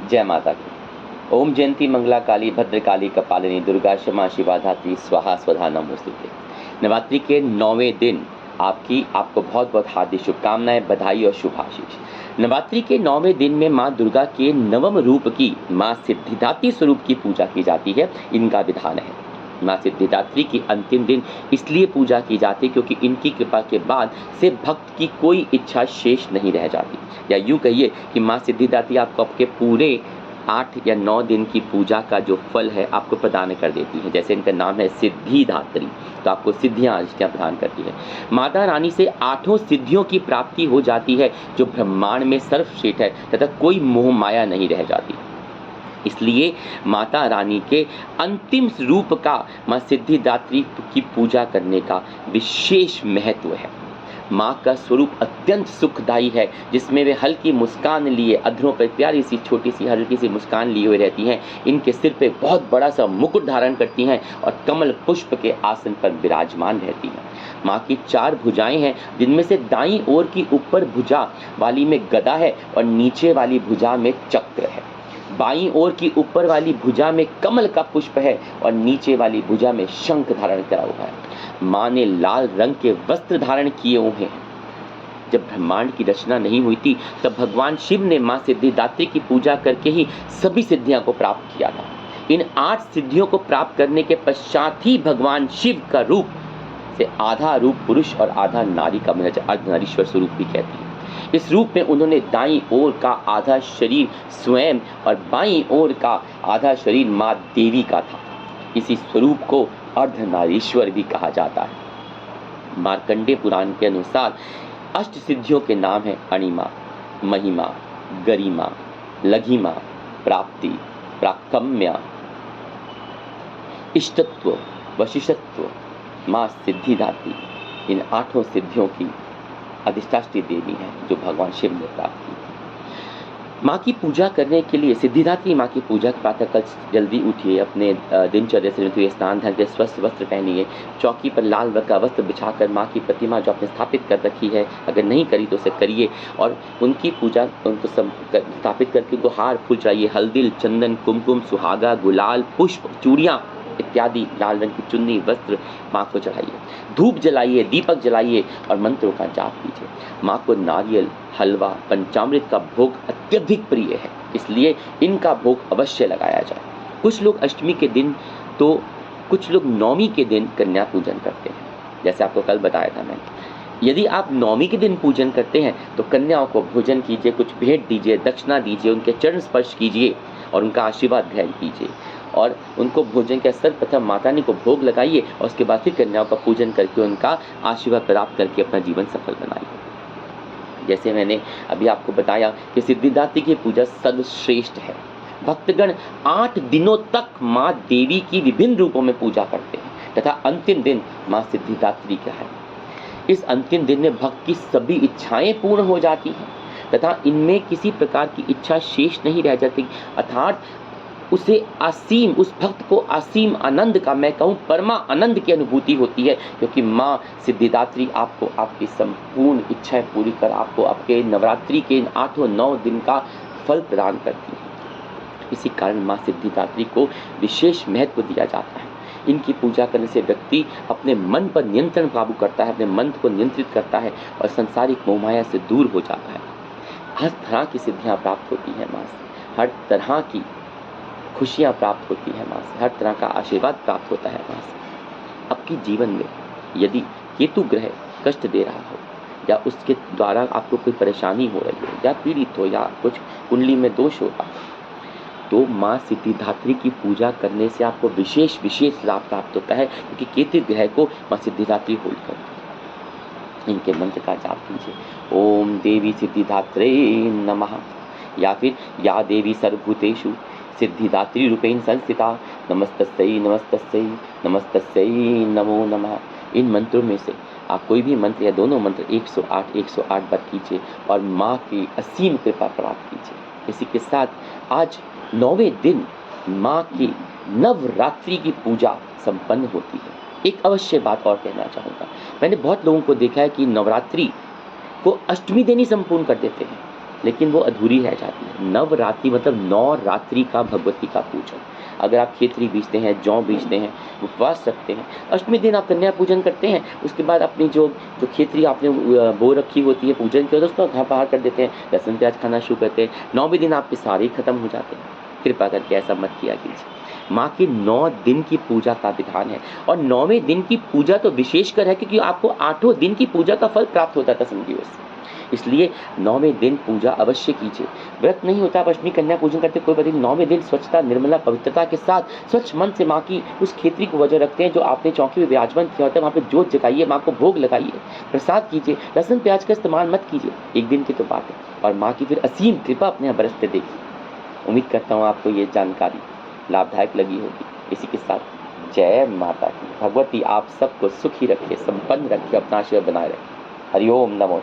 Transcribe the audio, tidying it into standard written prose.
जय माता की। ओम जयंती मंगला काली भद्रकाली कपालिनी दुर्गा क्षमा शिवा धात्री स्वाहा स्वधा नमोस्तुते। नवरात्रि के 9वें दिन आपको बहुत बहुत हार्दिक शुभकामनाएं, बधाई और शुभाशीष। नवरात्रि के 9वें दिन में माँ दुर्गा के नवम रूप की माँ सिद्धिदात्री स्वरूप की पूजा की जाती है। इनका विधान है माँ सिद्धिदात्री की अंतिम दिन इसलिए पूजा की जाती है क्योंकि इनकी कृपा के बाद से भक्त की कोई इच्छा शेष नहीं रह जाती, या यूँ कहिए कि माँ सिद्धिदात्री आपको आपके पूरे 8 या 9 दिन की पूजा का जो फल है आपको प्रदान कर देती है। जैसे इनका नाम है सिद्धिदात्री, तो आपको सिद्धियाँ अष्टियाँ प्रदान करती है। माता रानी से 8 सिद्धियों की प्राप्ति हो जाती है जो ब्रह्मांड में सर्वश्रेष्ठ है तथा कोई मोह माया नहीं रह जाती। इसलिए माता रानी के अंतिम रूप का माँ सिद्धिदात्री की पूजा करने का विशेष महत्व है। माँ का स्वरूप अत्यंत सुखदायी है, जिसमें वे हल्की मुस्कान लिए अधरों पर प्यारी सी छोटी सी हल्की सी मुस्कान लिए हुए रहती हैं। इनके सिर पे बहुत बड़ा सा मुकुट धारण करती हैं और कमल पुष्प के आसन पर विराजमान रहती हैं। माँ की 4 भुजाएं हैं, जिनमें से दाईं ओर की ऊपर भुजा वाली में गदा है और नीचे वाली भुजा में चक्र है। बाईं ओर की ऊपर वाली भुजा में कमल का पुष्प है और नीचे वाली भुजा में शंख धारण करा हुआ है। माँ ने लाल रंग के वस्त्र धारण किए हुए हैं। जब ब्रह्मांड की रचना नहीं हुई थी तब भगवान शिव ने माँ सिद्धिदात्री की पूजा करके ही सभी सिद्धियां को प्राप्त किया था। इन 8 सिद्धियों को प्राप्त करने के पश्चात ही भगवान शिव का रूप से आधा रूप पुरुष और आधा नारी का अर्धनारीश्वर स्वरूप भी कहती है। इस रूप में उन्होंने दाईं ओर का आधा शरीर स्वयं और बाईं ओर का आधा शरीर माँ देवी का था। इसी स्वरूप को अर्धनारीश्वर भी कहा जाता है। मार्कंडेय पुराण के अनुसार 8 सिद्धियों के नाम हैं अणिमा, महिमा, गरिमा, लघिमा, प्राप्ति, प्राकम्या, इष्टत्व, वशिष्ठत्व। माँ सिद्धिदात्री इन 8 सिद्धियों की अधिष्ठात्री देवी है जो भगवान शिव ने प्राप्त की थी। माँ की पूजा करने के लिए सिद्धिदात्री माँ की पूजा प्रातःकाल जल्दी उठिए, अपने दिनचर्या से हुए स्नान धन के स्वस्थ वस्त्र पहनिए, चौकी पर लाल रंग का वस्त्र बिछाकर माँ की प्रतिमा जो आपने स्थापित कर रखी है, अगर नहीं करी तो उसे करिए और उनकी पूजा उनको स्थापित करके उनको हार फूल चढ़ाइए, हल्दी, चंदन, कुमकुम, सुहागा, गुलाल, पुष्प, चूड़ियाँ इत्यादि लाल रंग की चुन्नी वस्त्र माँ को चढ़ाइए, धूप जलाइए, दीपक जलाइए और मंत्रों का जाप कीजिए। माँ को नारियल, हलवा, पंचामृत का भोग अत्यधिक प्रिय है, इसलिए इनका भोग अवश्य लगाया जाए। कुछ लोग अष्टमी के दिन तो कुछ लोग नवमी के दिन कन्या पूजन करते हैं। जैसे आपको कल बताया था मैंने, यदि आप नवमी के दिन पूजन करते हैं तो कन्याओं को भोजन कीजिए, कुछ भेंट दीजिए, दक्षिणा दीजिए, उनके चरण स्पर्श कीजिए और उनका आशीर्वाद ग्रहण कीजिए और उनको भोजन के सर्वप्रथम माता रानी को भोग लगाइए और उसके बाद फिर कन्याओं का पूजन करके उनका आशीर्वाद प्राप्त करके अपना जीवन सफल बनाइए। जैसे मैंने अभी आपको बताया कि सिद्धिदात्री की पूजा सर्वश्रेष्ठ है। भक्तगण 8 दिनों तक माँ देवी की विभिन्न रूपों में पूजा करते हैं तथा अंतिम दिन माँ सिद्धिदात्री का है। इस अंतिम दिन में भक्त की सभी इच्छाएं पूर्ण हो जाती हैं तथा इनमें किसी प्रकार की इच्छा शेष नहीं रह जाती, अर्थात उसे असीम, उस भक्त को असीम आनंद का, मैं कहूँ परमा आनंद की अनुभूति होती है, क्योंकि माँ सिद्धिदात्री आपको आपकी संपूर्ण इच्छाएं पूरी कर आपको आपके नवरात्रि के इन 8-9 दिन का फल प्रदान करती है। इसी कारण माँ सिद्धिदात्री को विशेष महत्व दिया जाता है। इनकी पूजा करने से व्यक्ति अपने मन पर नियंत्रण काबू करता है, अपने मन को नियंत्रित करता है और संसारिक मोहमाया से दूर हो जाता है। हर तरह की सिद्धियाँ प्राप्त होती हैं माँ से, हर तरह की खुशियाँ प्राप्त होती है माँ से, हर तरह का आशीर्वाद प्राप्त होता है माँ से। आपके जीवन में यदि केतु ग्रह कष्ट दे रहा हो या उसके द्वारा आपको कोई परेशानी हो रही हो या पीड़ित हो या कुछ कुंडली में दोष हो रहा हो, तो माँ सिद्धिदात्री की पूजा करने से आपको विशेष लाभ प्राप्त होता है, क्योंकि केतु ग्रह को माँ सिद्धिदात्री होल्ड करती है। इनके मंत्र का जाप कीजिए, ओम देवी सिद्धिदात्रे नमः, या फिर या देवी सर्वभूतेषु सिद्धिदात्री रूपेण संस्थिता नमस्तस्यै नमस्तस्यै नमस्तस्यै नमो नमः। इन मंत्रों में से आप कोई भी मंत्र या दोनों मंत्र 108 बार कीजिए और माँ की असीम कृपा प्राप्त कीजिए। इसी के साथ आज 9वें दिन माँ की नवरात्रि की पूजा संपन्न होती है। एक अवश्य बात और कहना चाहूँगा, मैंने बहुत लोगों को देखा है कि नवरात्रि को अष्टमी दिन ही संपूर्ण कर देते हैं। लेकिन वो अधूरी रह जाती है। नवरात्रि मतलब 9 रात्रि का भगवती का पूजन। अगर आप खेतरी बीजते हैं, जौ बीजते हैं, उपवास रखते हैं, अष्टमी दिन आप कन्या पूजन करते हैं, उसके बाद अपनी जो जो खेतरी आपने बो रखी होती है, पूजन किया होता है, उसको घर बाहर कर देते हैं, लहसुन प्याज खाना शुरू करते हैं, 9वें दिन आपके सारे ही खत्म हो जाते हैं। कृपा करके ऐसा मत किया कीजिए। माँ के 9 दिन की पूजा का विधान है, और 9वें दिन की पूजा तो विशेषकर है, क्योंकि आपको 8 दिन की पूजा का फल प्राप्त होता था संगियों से। इसलिए 9वें दिन पूजा अवश्य कीजिए। व्रत नहीं होता, आप अष्टमी कन्या पूजन करते, कोई बात नहीं। 9वें दिन स्वच्छता, निर्मला, पवित्रता के साथ स्वच्छ मन से माँ की उस खेतरी को वजह रखते हैं जो आपने चौकी में विराजमान किया होता है, वहाँ पे जोत जगाइए, माँ को भोग लगाइए, प्रसाद कीजिए, लहसुन प्याज का इस्तेमाल मत कीजिए। एक दिन की तो बात है, और माँ की फिर असीम कृपा अपने यहाँ बरसते देखिए। उम्मीद करता हूँ आपको ये जानकारी लाभदायक लगी होगी। इसी के साथ जय माता की। भगवती आप सबको सुखी रखे, संपन्न रखे, अपना आशीर्वाद बनाए रखे। हरिओम नमो।